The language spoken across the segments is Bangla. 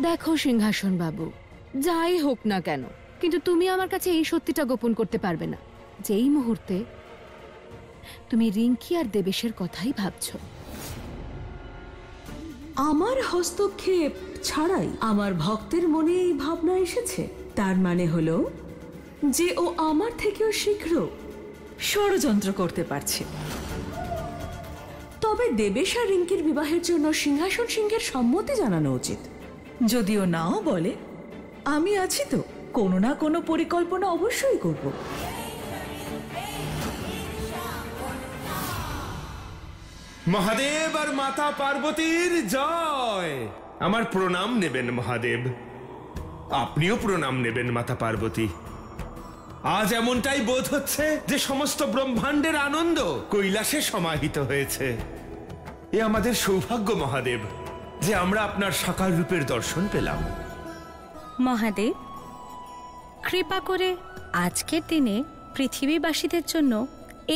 দেখো সিংহাসন বাবু, যাই হোক না কেন, কিন্তু তুমি আমার কাছে এই সত্যিটা গোপন করতে পারবে না যে এই মুহূর্তে তুমি রিঙ্কি আর দেবেশের কথাই ভাবছো। আমার হস্তক্ষেপ ছাড়াই আমার ভক্তের মনে এই ভাবনা এসেছে, তার মানে হলো যে ও আমার থেকেও শীঘ্র ষড়যন্ত্র করতে পারছে। তবে দেবেশ আর রিঙ্কির বিবাহের জন্য সিংহাসন সিংহের সম্মতি জানানো উচিত। যদিও নাও বলে, আমি আছি তো, কোনো না কোনো পরিকল্পনা অবশ্যই করব। মহাদেব আর মাতা পার্বতীর জয়। আমার প্রণাম নেবেন মহাদেব, আপনিও প্রণাম নেবেন মাতা পার্বতী। আজ এমনটাই বোধ হচ্ছে যে সমস্ত ব্রহ্মাণ্ডের আনন্দ কৈলাসে সমাহিত হয়েছে। এ আমাদের সৌভাগ্য মহাদেব যে আমরা আপনার সাকার রূপের দর্শন পেলাম। মহাদেব, কৃপা করে আজকের দিনে পৃথিবীবাসীদের জন্য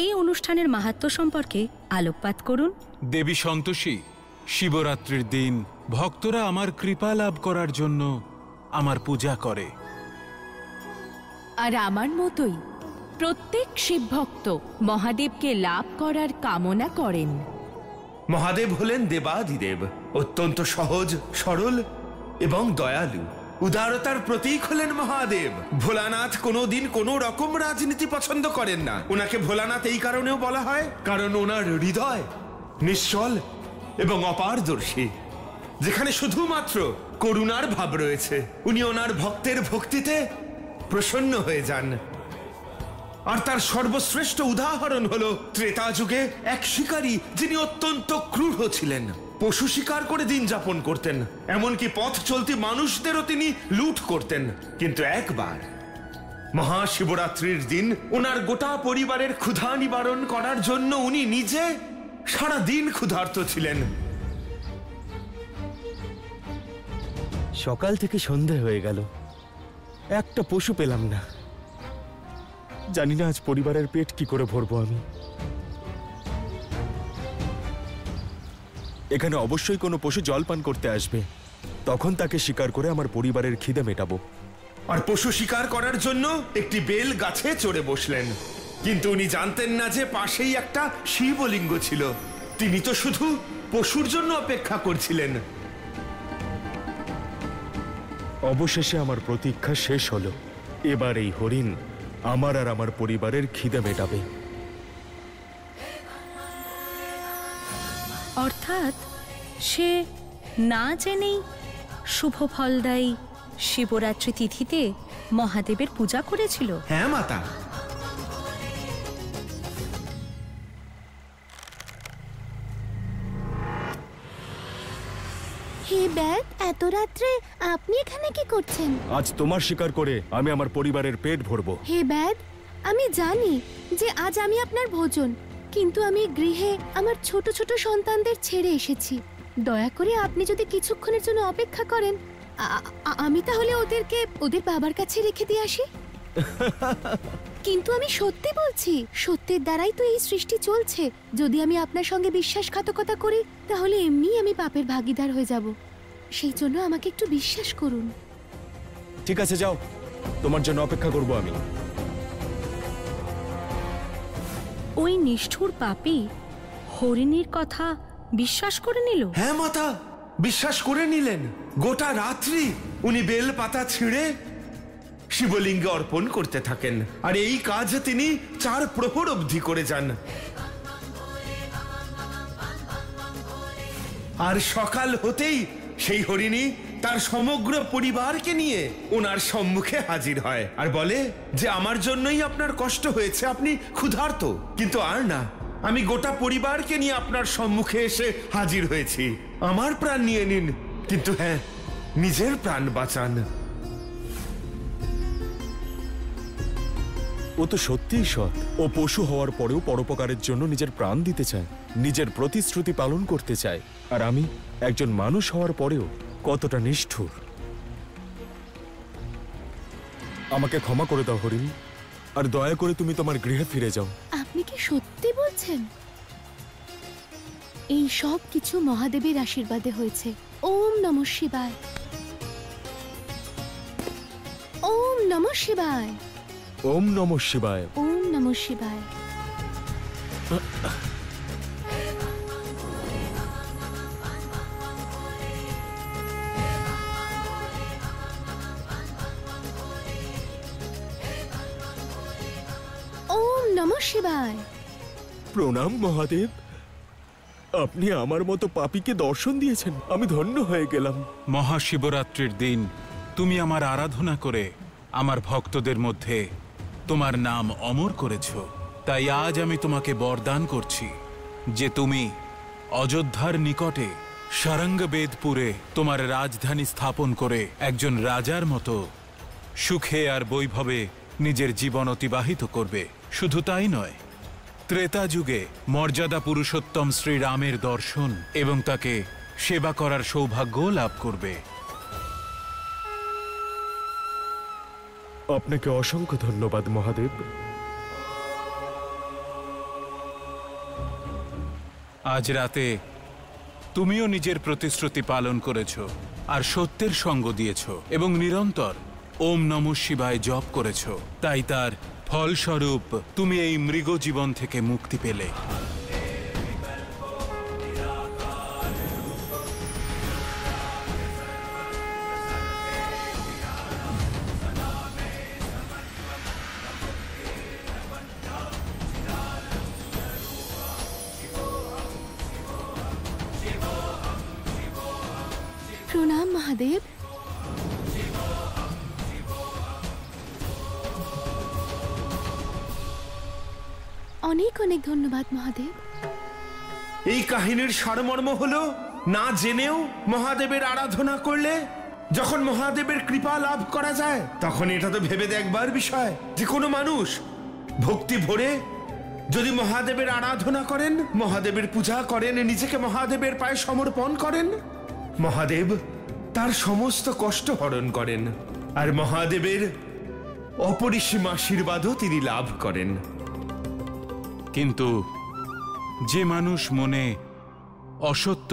এই অনুষ্ঠানের মাহাত্ম্য সম্পর্কে আলোকপাত করুন। দেবী সন্তোষী, শিবরাত্রির দিন ভক্তরা আমার কৃপা লাভ করার জন্য আমার পূজা করে। আর আমার মতোই প্রত্যেক শিবভক্ত মহাদেবকে লাভ করার কামনা করেন। মহাদেব হলেন দেবাদিদেব, অত্যন্ত সহজ সরল এবং দয়ালু। উদারতার প্রতীক হলেন মহাদেব। ভোলানাথ কোনোদিন কোনো রকম রাজনীতি পছন্দ করেন না। ওনাকে ভোলানাথ এই কারণেও বলা হয় কারণ ওনার হৃদয় নিশ্চল এবং অপারদর্শী, যেখানে শুধুমাত্র করুণার ভাব রয়েছে। উনি ওনার ভক্তের ভক্তিতে প্রসন্ন হয়ে যান। আর তার সর্বশ্রেষ্ঠ উদাহরণ হলো ত্রেতা যুগে এক শিকারী যিনি অত্যন্ত ক্রূর ছিলেন, পশু শিকার করে দিন যাপন করতেন, এমনকি পথ চলতি মানুষদেরও তিনি লুট করতেন। কিন্তু একবার মহাশিবরাত্রির দিন ওনার গোটা পরিবারের ক্ষুধা নিবারণ করার জন্য উনি নিজে সারা দিন ক্ষুধার্ত ছিলেন। সকাল থেকে সন্ধে হয়ে গেল, একটা পশু পেলাম না। জানি না আজ পরিবারের পেট কি করে ভরবো আমি। এখানে অবশ্যই কোনো পশু জল পান করতে আসবে, তখন তাকে শিকার করে আমার পরিবারের খিদে মেটাবো। আর পশু শিকার করার জন্য একটি বেল গাছে চড়ে বসলেন। কিন্তু উনি জানতেন না যে পাশেই একটা শিবলিঙ্গ ছিল। তিনি তো শুধু পশুর জন্য অপেক্ষা করছিলেন। অবশেষে আমার প্রতীক্ষা শেষ হলো। এবার এই হরিণ আমার আর আমার পরিবারের খিদে মেটাবে। অর্থাৎ সে না জেনেই শুভ ফলদায়ী শিবরাত্রি তিথিতে মহাদেবের পূজা করেছিল। হ্যাঁ মাতা। হে ব্যাদ, এত রাত্রে আপনি এখানে কি করছেন? আজ তোমার শিকার করে আমি আমার পরিবারের পেট ভরবো। হে ব্যাদ, আমি জানি যে আজ আমি আপনার ভোজন, কিন্তু আমি গৃহে আমার ছোট ছোট সন্তানদের ছেড়ে এসেছি। দয়া করে আপনি যদি কিছুক্ষণের জন্য অপেক্ষা করেন, আমি তাহলে ওদেরকে ওদের বাবার কাছে রেখে দিয়ে আসি। কিন্তু আমি সত্যি বলছি, সত্যের দ্বারাই তো এই সৃষ্টি চলছে। যদি আমি আপনার সঙ্গে বিশ্বাসঘাতকতা করি তাহলে এমনি আমি পাপের ভাগীদার হয়ে যাব। সেই জন্য আমাকে একটু বিশ্বাস করুন। ঠিক আছে, যাও, তোমার জন্য অপেক্ষা করব আমি। ওই নিষ্ঠুর পাপী হরিণীর কথা বিশ্বাস করে নিল। হ্যাঁ মাতা, বিশ্বাস করে নিলেন। গোটা রাত্রি উনি বেল পাতা ছিঁড়ে শিবলিঙ্গে অর্পণ করতে থাকেন, আর এই কাজ তিনি 4 প্রহর অবধি করে যান। আর সকাল হতেই সেই হরিণী তার সমগ্র পরিবারকে নিয়ে ওনার সম্মুখে হাজির হয় আর বলে যে আমার জন্যই আপনার কষ্ট হয়েছে, আপনি ক্ষুধার্ত, কিন্তু আর না, আমি গোটা পরিবারকে নিয়ে আপনার সম্মুখে এসে হাজির হয়েছি। আমার প্রাণ নিয়ে নিন, কিন্তু হ্যাঁ, নিজের প্রাণ বাঁচান। ও তো সত্যিই সৎ। ও পশু হওয়ার পরেও পরোপকারের জন্য নিজের প্রাণ দিতে চায়, নিজের প্রতিশ্রুতি পালন করতে চায়। আর আমি একজন মানুষ হওয়ার পরেও কতটা নিষ্ঠুর। আমাকে ক্ষমা করে দাও হরিণী, আর দয়া করে তুমি তোমার গৃহে ফিরে যাও। আপনি কি সত্যি বলছেন? এই সব কিছু মহাদেবের আশীর্বাদে হয়েছে। ওম নমঃ শিবায়। ওম নমঃ শিবায়। ওম নমঃ শিবায়। ওম নমঃ শিবায়। ওম নমঃ শিবায়। প্রণাম মহাদেব, আপনি আমার মতো পাপীকে দর্শন দিয়েছেন, আমি ধন্য হয়ে গেলাম। মহাশিবরাত্রির দিন তুমি আমার আরাধনা করে আমার ভক্তদের মধ্যে তোমার নাম অমর করেছ। তাই আজ আমি তোমাকে বরদান করছি যে তুমি অযোধ্যার নিকটে সারঙ্গবেদপুরে তোমার রাজধানী স্থাপন করে একজন রাজার মতো সুখে আর বৈভবে নিজের জীবন অতিবাহিত করবে। শুধু তাই নয়, ত্রেতা যুগে মর্যাদা পুরুষোত্তম শ্রীরামের দর্শন এবং তাকে সেবা করার সৌভাগ্য লাভ করবে। আপনাকে অসংখ্য ধন্যবাদ মহাদেব। আজ রাতে তুমিও নিজের প্রতিশ্রুতি পালন করেছ আর সত্যের সঙ্গ দিয়েছ এবং নিরন্তর ওম নমঃ শিবায় জপ করেছ। তাই তার ফলস্বরূপ তুমি এই মৃগ জীবন থেকে মুক্তি পেলে। প্রণাম মহাদেব। অনেক অনেক ধন্যবাদ মহাদেব। এই কাহিনীর সারমর্ম হলো, না জেনেও মহাদেবের আরাধনা করলে যখন মহাদেবের কৃপা লাভ করা যায়, তখন এটা তো ভেবে দেখবার বিষয় যে কোনো মানুষ ভক্তি ভরে যদি মহাদেবের আরাধনা করেন, মহাদেবের পূজা করেন, নিজেকে মহাদেবের পায়ে সমর্পণ করেন, মহাদেব তার সমস্ত কষ্ট হরণ করেন আর মহাদেবের অপরিসীম আশীর্বাদও তিনি লাভ করেন। কিন্তু যে মানুষ মনে অসত্য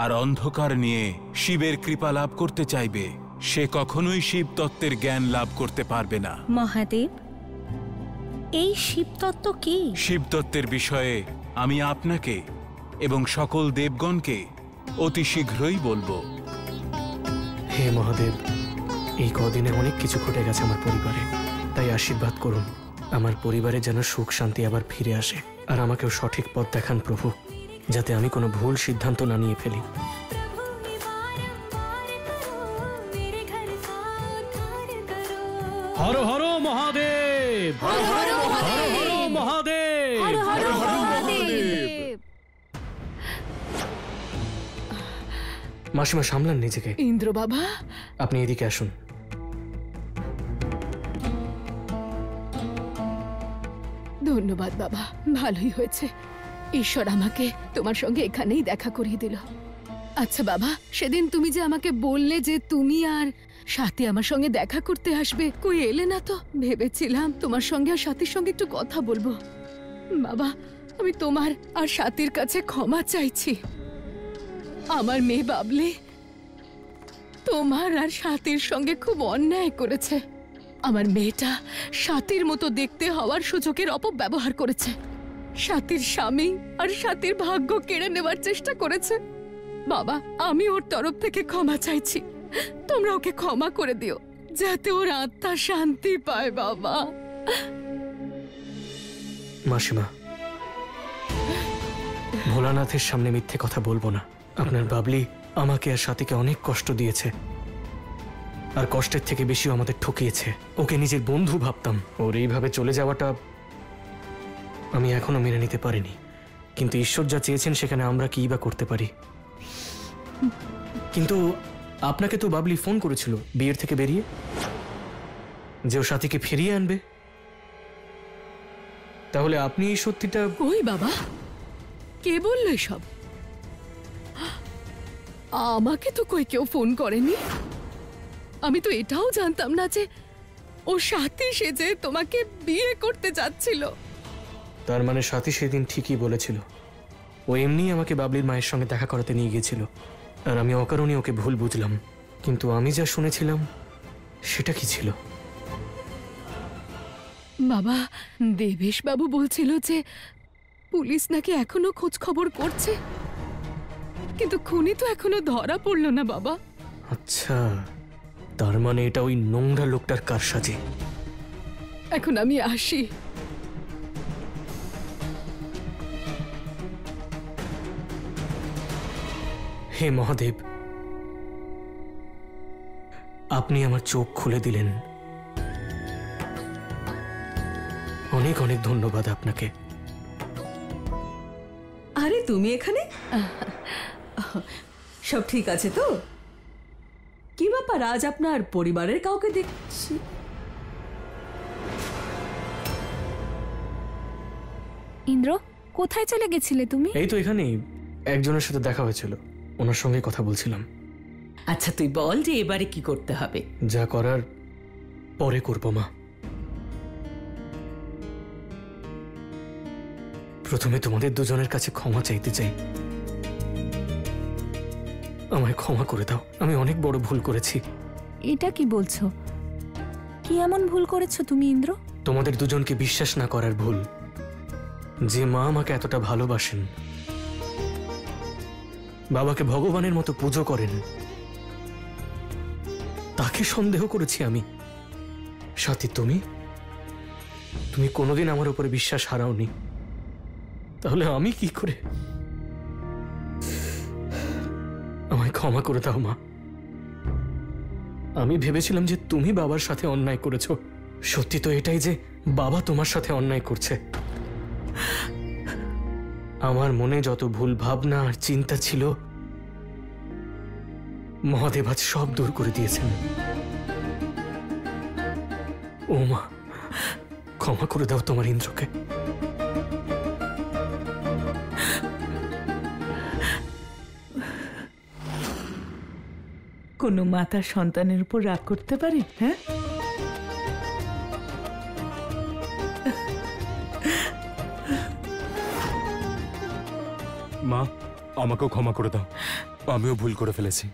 আর অন্ধকার নিয়ে শিবের কৃপা লাভ করতে চাইবে, সে কখনোই শিব তত্ত্বের জ্ঞান লাভ করতে পারবে না। মহাদেব, এই শিবতত্ত্ব কি? শিবতত্ত্বের বিষয়ে আমি আপনাকে এবং সকল দেবগণকে অতি শীঘ্রই বলবো। হে মহাদেব, এই কদিনে অনেক কিছু ঘটে গেছে আমার পরিবারে, তাই আশীর্বাদ করুন আমার পরিবারে যেন সুখ শান্তি আবার ফিরে আসে, আর আমাকেও সঠিক পথ দেখান প্রভু, যাতে আমি কোনো ভুল সিদ্ধান্ত না নিয়ে ফেলি। হর হর মহাদেব, হর হর মহাদেব, হর হর মহাদেব। মাসিমা সামলান নিজেকে। ইন্দ্র বাবা, আপনি এদিকে আসুন। ধন্যবাদ বাবা, ভালোই হয়েছে। ঈশ্বর আমাকে তোমার সঙ্গে এখানেই দেখা করিয়ে দিল। আচ্ছা বাবা, সেদিন তুমি যে আমাকে বললে যে তুমি আর সাথী আমার সঙ্গে দেখা করতে আসবে, কই এলে না তো? ভেবেছিলাম তোমার সঙ্গে আর সাথীর সঙ্গে একটু কথা বলবো। বাবা, আমি তোমার আর সাথীর কাছে ক্ষমা চাইছি। আমার মেয়ে বাবলি তোমার আর সাথীর সঙ্গে খুব অন্যায় করেছে। আমার মেয়েটা সাথীর মতো দেখতে হওয়ার সুযোগের অপব্যবহার করেছে। সাথীর স্বামী আর সাথীর ভাগ্য কেড়ে নেবার চেষ্টা করেছে। বাবা, আমি ওর তরফ থেকে ক্ষমা চাইছি। তোমরা ওকে ক্ষমা করে দিও, যাতে ওর আত্মা শান্তি পায়। বাবা, মাসিমা, ভোলানাথের সামনে মিথ্যে কথা বলবো না। আপনার বাবলি আমাকে আর সাথীকে অনেক কষ্ট দিয়েছে, আর কষ্টের থেকে বেশিও আমাদের ঠকিয়েছে। ওকে নিজের বন্ধু ভাবতাম, ওর এইভাবে চলে যাওয়াটা আমি এখনো মেনে নিতে পারিনি। কিন্তু ঈশ্বর যা চেয়েছেন সেখানে আমরা কি বা করতে পারি। কিন্তু আপনাকে তো বাবলি ফোন করেছিল বিয়ের থেকে বেরিয়ে, যে ও সাথীকে ফিরিয়ে আনবে। তাহলে আপনি এই সত্যিটা... ওই বাবা, কে বললো এসব? আমাকে তো কই কেউ ফোন করেনি। আমি তো এটাও জানতাম না যে ও সাথী সেজে তোমাকে বিয়ে করতে যাচ্ছিল। তার মানে সাথী সেদিন ঠিকই বলেছিল। ও এমনি আমাকে বাবলির মায়ের সঙ্গে দেখা করাতে নিয়ে গিয়েছিল, আর আমি অকারণে ওকে ভুল বুঝলাম। কিন্তু আমি যা শুনেছিলাম সেটা কি ছিল? বাবা, দেবেশ বাবু বলছিল যে পুলিশ নাকি এখনো খোঁজ খবর করছে, কিন্তু খুনি তো এখনো ধরা পড়লো না বাবা। আচ্ছা, তার মানে এটা ওই নোংরা লোকটার কারসাজি। এখন আমি আসি। হে মহাদেব, আপনি আমার চোখ খুলে দিলেন। অনেক অনেক ধন্যবাদ আপনাকে। আরে তুমি এখানে? সব ঠিক আছে তো? কি ব্যাপার, আজ আপনার পরিবারের কাউকে দেখছি? ইন্দ্র, কোথায় চলে গেছিলে তুমি? এই তো এখানেই একজনের সাথে দেখা হয়েছিল, ওনার সঙ্গে কথা বলছিলাম। আচ্ছা তুই বল যে এবারে কি করতে হবে। যা করার পরে করব মা। প্রথমে তোমাদের দুজনের কাছে ক্ষমা চাইতে চাই। আমায় ক্ষমা করে দাও, আমি অনেক বড় ভুল করেছি। এটা কি বলছো? কি এমন ভুল করেছো তুমি ইন্দ্র? তোমাদের দুজনকে বিশ্বাস না করার ভুল। যে মা আমাকে এতটা ভালোবাসেন, বাবাকে ভগবানের মতো পুজো করেন, তাকে সন্দেহ করেছি আমি। সাথী, তুমি কোনোদিন আমার উপরে বিশ্বাস হারাওনি, তাহলে আমি কি করে? আমায় ক্ষমা করে দাও মা। আমি ভেবেছিলাম যে তুমি বাবার সাথে অন্যায় করেছো। সত্যি তো এটাই যে বাবা তোমার সাথে অন্যায় করছে। আমার মনে যত ভুল ভাবনা আর চিন্তা ছিল, মহাদেব আজ সব দূর করে দিয়েছেন। ও মা, ক্ষমা করে দাও তোমার ইন্দ্রকে। কোনো মাতা সন্তানের উপর রাগ করতে পারে? হ্যাঁ, মা, আমাকেও ক্ষমা করে দাও, আমিও ভুল করে ফেলেছি।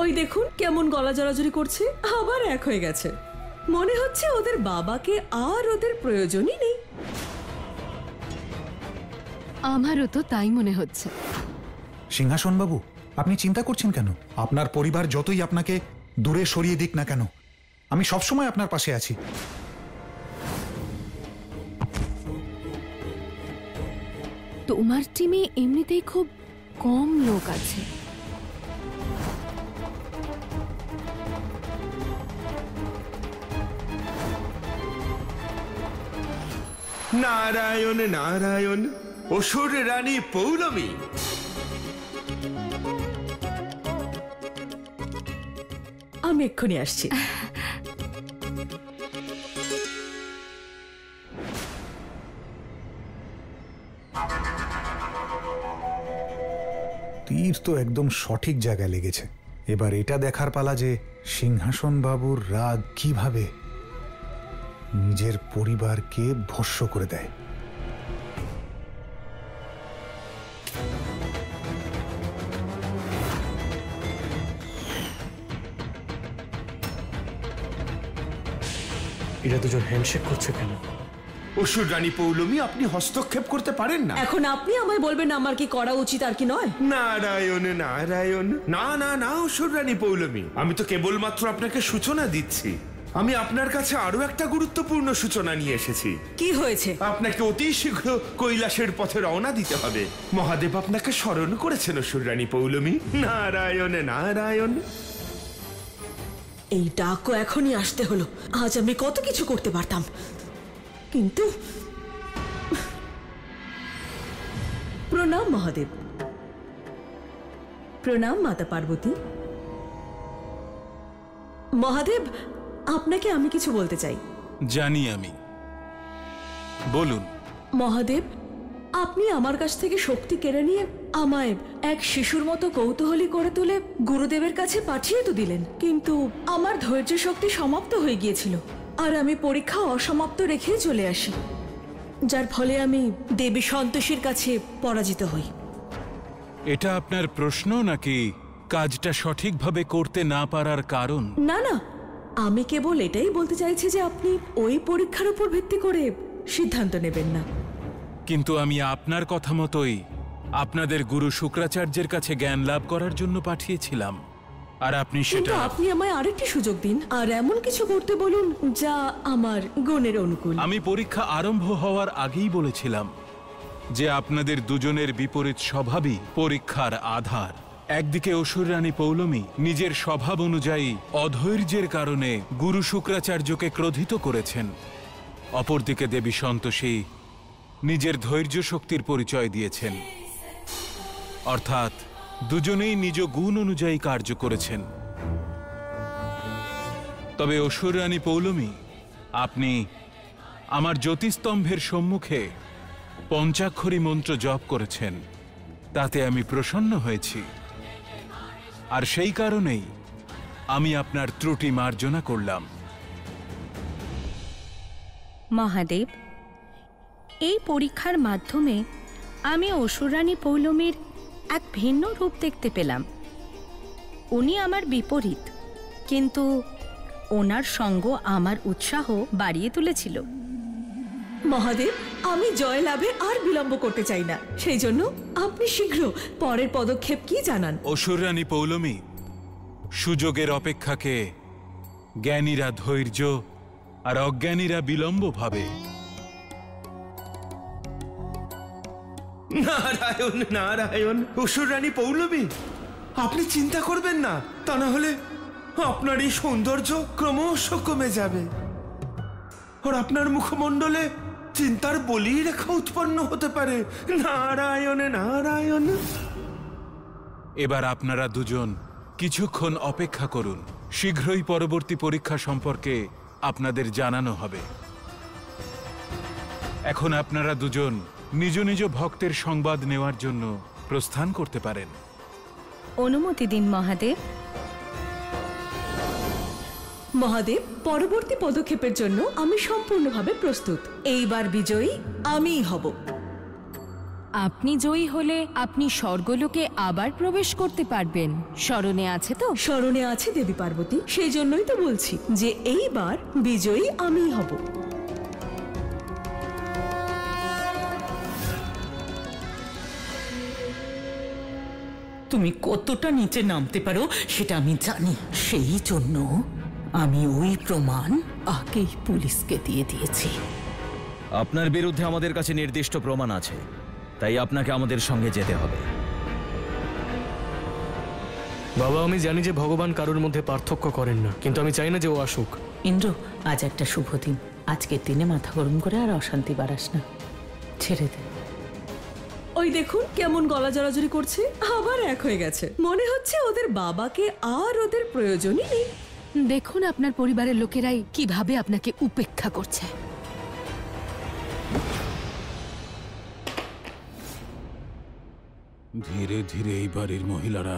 ওই দেখুন কেমন গলা জড়াজড়ি করছে, আবার এক হয়ে গেছে। মনে হচ্ছে ওদের বাবাকে আর ওদের প্রয়োজনই নেই। আমারও তো তাই মনে হচ্ছে। সিংহাসন বাবু, আপনি চিন্তা করছেন কেন? আপনার পরিবার যতই আপনাকে দূরে সরিয়ে দিক না কেন, আমি সবসময় আপনার পাশে আছি। তোমার টিমে এমনিতেই খুব কম লোক আছে। নারায়ণ নারায়ণ, অসুর রানী পৌলমী। আমি এক্ষুনি আসছি। তীর তো একদম সঠিক জায়গায় লেগেছে। এবার এটা দেখার পালা যে সিংহাসন বাবুর রাগ কিভাবে নিজের পরিবারকে ভস্ম করে দেয়। এরা দুজন হ্যান্ডশেক করছে কেন? অসুর রানী পৌলমী, আপনি হস্তক্ষেপ করতে পারেন না। এখন আপনি আমায় বলবেন আমার কি করা উচিত আর কি নয়। নারায়ণ নারায়ণ, না না না অসুর রানী পৌলমী, আমি তো কেবলমাত্র আপনাকে সূচনা দিচ্ছি। আমি আপনার কাছে আরো একটা গুরুত্বপূর্ণ সূচনা নিয়ে এসেছি। কি হয়েছে? আপনাকে অতি শীঘ্র কৈলাসের পথে রওনা দিতে হবে। মহাদেব আপনাকে স্মরণ করেছেন অসুর রানী পৌলমী। নারায়ণ নারায়ণ। এই ডাকও এখনই আসতে হলো। আজ আমি কত কিছু করতে পারতাম, কিন্তু প্রণাম মহাদেব। প্রণাম মাতা পার্বতী। মহাদেব, আপনাকে আমি কিছু বলতে চাই। জানি আমি, বলুন। মহাদেব, আপনি আমার কাছ থেকে শক্তি কেড়ে নিয়ে আমায় এক শিশুর মতো কৌতূহলী করে তুলে গুরুদেবের কাছে পাঠিয়ে তো দিলেন, কিন্তু আমার ধৈর্য শক্তি সমাপ্ত হয়ে গিয়েছিল। আর আমি পরীক্ষা অসমাপ্ত রেখে চলে আসি, যার ফলে আমি দেবী সন্তোষীর কাছে পরাজিত হই। এটা আপনার প্রশ্ন নাকি কাজটা সঠিকভাবে করতে না পারার কারণ? না না, আমি কেবল এটাই বলতে চাইছি যে আপনি ওই পরীক্ষার উপর ভিত্তি করে সিদ্ধান্ত নেবেন না। কিন্তু আমি আপনার কথা মতোই আপনাদের গুরু শুক্রাচার্যের কাছে জ্ঞান লাভ করার জন্য পাঠিয়েছিলাম, আর আপনি কিন্তু সেটা... আপনি আমায় আরেকটি সুযোগ দিন আর এমন কিছু করতে বলুন যা আমার গুণের অনুকূল। আমি পরীক্ষা আরম্ভ হওয়ার আগেই বলেছিলাম যে আপনাদের দুজনের বিপরীত স্বভাবই পরীক্ষার আধার। একদিকে অসুর রানী পৌলমী নিজের স্বভাব অনুযায়ী অধৈর্যের কারণে গুরু শুক্রাচার্যকে ক্রোধিত করেছেন, অপরদিকে দেবী সন্তোষী নিজের ধৈর্য শক্তির পরিচয় দিয়েছেন। অর্থাৎ দুজনেই নিজ গুণ অনুযায়ী কার্য করেছেন। তবে অসুর রানী পৌলমী, আপনি আমার জ্যোতিস্তম্ভের সম্মুখে পঞ্চাক্ষরী মন্ত্র জপ করেছেন, তাতে আমি প্রসন্ন হয়েছি, আর সেই কারণেই আমি আপনার ত্রুটি মার্জনা করলাম। মহাদেব, এই পরীক্ষার মাধ্যমে আমি অসুরানী পৌলমীর এক ভিন্ন রূপ দেখতে পেলাম। উনি আমার বিপরীত, কিন্তু ওনার সঙ্গ আমার উৎসাহ বাড়িয়ে তুলেছিল। মহাদেব, আমি জয় লাভে আর বিলম্ব করতে চাই না, সেই জন্য আপনি শীঘ্র পরের পদক্ষেপ কি জানান। অসুর রানী পৌলমী, সুযোগের অপেক্ষাকে জ্ঞানীরা ধৈর্য আর অজ্ঞানীরা বিলম্ব ভাবে। নারায়ণ নারায়ণ। অসুর রানী পৌলমী, আপনি চিন্তা করবেন না, তা না হলে আপনার এই সৌন্দর্য ক্রমশ কমে যাবে, আর আপনার মুখমণ্ডলে চিন্তার বলি রেখা উৎপন্ন হতে পারে। নারায়ণ নারায়ণ। এবার আপনারা দুজন কিছুক্ষণ অপেক্ষা করুন, শীঘ্রই পরবর্তী পরীক্ষা সম্পর্কে আপনাদের জানানো হবে। এখন আপনারা দুজন নিজ নিজ ভক্তের সংবাদ নেওয়ার জন্য প্রস্থান করতে পারেন। অনুমতি দিন মহাদেব। মহাদেব, পরবর্তী পদক্ষেপের জন্য আমি সম্পূর্ণভাবে প্রস্তুত। এইবার বিজয়ী আমিই হব। আপনি জয়ী হলে আপনি স্বর্গলোকে আবার প্রবেশ করতে পারবেন, স্মরণে আছে তো? স্মরণে আছে দেবী পার্বতী, সেই জন্যই তো বলছি যে এইবার বিজয়ী আমিই হব। তুমি কতটা নিচে নামতে পারো সেটা আমি জানি, সেই জন্য আমি ওই প্রমাণ আগেই পুলিশকে দিয়ে দিয়েছি। আপনার বিরুদ্ধে আমাদের কাছে নির্দিষ্ট প্রমাণ আছে, তাই আপনাকে আমাদের সঙ্গে যেতে হবে। বাবা, আমি জানি যে ভগবান কারোর মধ্যে পার্থক্য করেন না, কিন্তু আমি চাই না যে ও আসুক। ইন্দ্র, আজ একটা শুভ দিন, আজকের দিনে মাথা গরম করে আর অশান্তি বাড়াস না, ছেড়ে দে। ওই দেখুন কেমন গলা জড়াজড়ি করছে, আবার এক হয়ে গেছে। মনে হচ্ছে ওদের বাবাকে আর ওদের প্রয়োজনই নেই। দেখুন আপনার পরিবারের লোকেরাই কিভাবে আপনাকে উপেক্ষা করছে। ধীরে ধীরে এই বাড়ির মহিলারা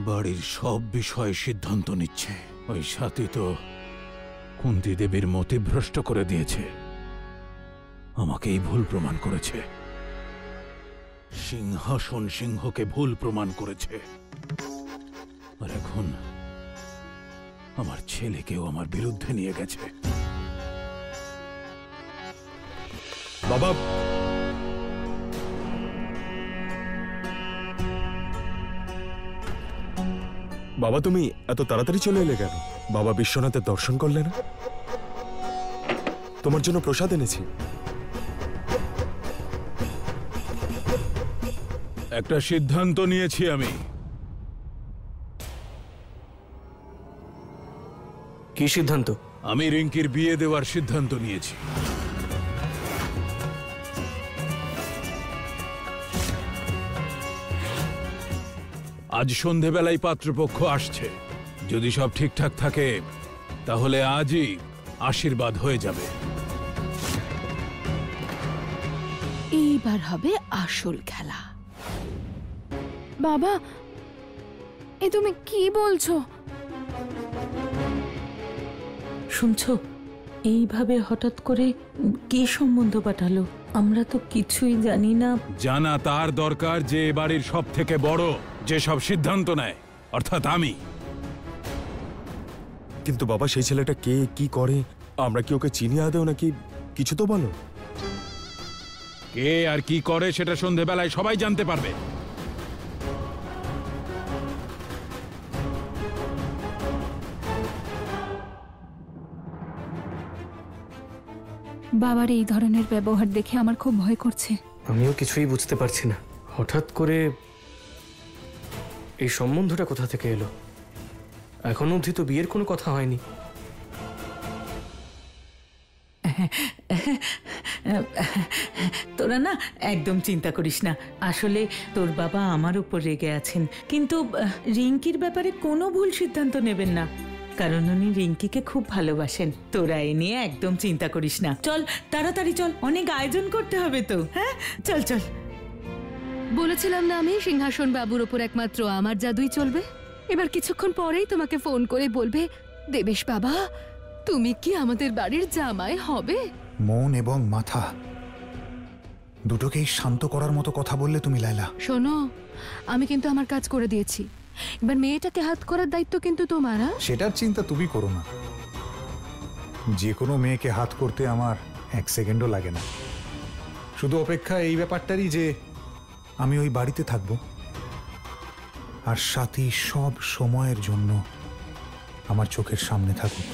বাড়ির সব বিষয়ে সিদ্ধান্ত নিচ্ছে। ওই সাথে তো কুন্তি দেবীর মতিভ্রষ্ট করে দিয়েছে, আমাকেই ভুল প্রমাণ করেছে। সিংহাসন সিংহকে ভুল প্রমাণ করেছে, আর এখন আমার ছেলেকেও আমার বিরুদ্ধে নিয়ে গেছে। বাবা, বাবা তুমি এত তাড়াতাড়ি চলে এলে কেন? বাবা বিশ্বনাথের দর্শন করলে না? তোমার জন্য প্রসাদ এনেছি। একটা সিদ্ধান্ত নিয়েছি আমি। কি সিদ্ধান্ত? আমি রিঙ্কির বিয়ে দেওয়ার সিদ্ধান্ত নিয়েছি। আজ সন্ধেবেলায় পাত্রপক্ষ আসছে, যদি সব ঠিকঠাক থাকে তাহলে আজই আশীর্বাদ হয়ে যাবে। এইবার হবে আসল খেলা। বাবা, এ তুমি কি বলছো? শুনছো, এইভাবে হঠাৎ করে কে সম্বন্ধ পাঠালো? আমরা তো কিছুই জানি না। জানা তার দরকার যে এ বাড়ির সব থেকে বড়, যে সব সিদ্ধান্ত নেয়, অর্থাৎ আমি। কিন্তু বাবা, সেই ছেলেটা কে, কি করে? আমরা কি ওকে চিনি আদেও নাকি? কিছু তো বলো। কে আর কি করে সেটা সন্ধেবেলায় সবাই জানতে পারবে। বাবার এই ধরনের ব্যবহার দেখে আমার খুব ভয় করছে। আমিও কিছুই বুঝতে পারছি না, হঠাৎ করে এই সম্বন্ধটা কোথা থেকে এলো? এখন অবধি তো বিয়ের কোনো কথা হয়নি। তোরা না একদম চিন্তা করিস না। আসলে তোর বাবা আমার উপর রেগে আছেন, কিন্তু রিঙ্কির ব্যাপারে কোনো ভুল সিদ্ধান্ত নেবেন না, কারণ উনি রিঙ্কিকে খুব ভালোবাসেন। তোরা এ নিয়ে একদম চিন্তা করিস না। চল তাড়াতাড়ি চল, অনেক আয়োজন করতে হবে তো। হ্যাঁ চল চল। বলেছিলাম না আমি সিংহাসন বাবুর ওপর একমাত্র আমার জাদুই চলবে। এবার কিছুক্ষণ পরেই তোমাকে ফোন করে বলবে, দেবেশ বাবা তুমি কি আমাদের বাড়ির জামাই হবে? মন এবং মাথা দুটোকেই শান্ত করার মতো কথা বললে তুমি, লায়লা। শোনো, আমি কিন্তু আমার কাজ করে দিয়েছি, এবার মেয়েটাকে হাত করার দায়িত্ব কিন্তু তোমার। সেটার চিন্তা তুমি করো না। যে কোনো মেয়েকে হাত করতে আমার 1 সেকেন্ডও লাগে না। শুধু অপেক্ষা এই ব্যাপারটারই যে আমি ওই বাড়িতে থাকব, আর সাথী সব সময়ের জন্য আমার চোখের সামনে থাকুক।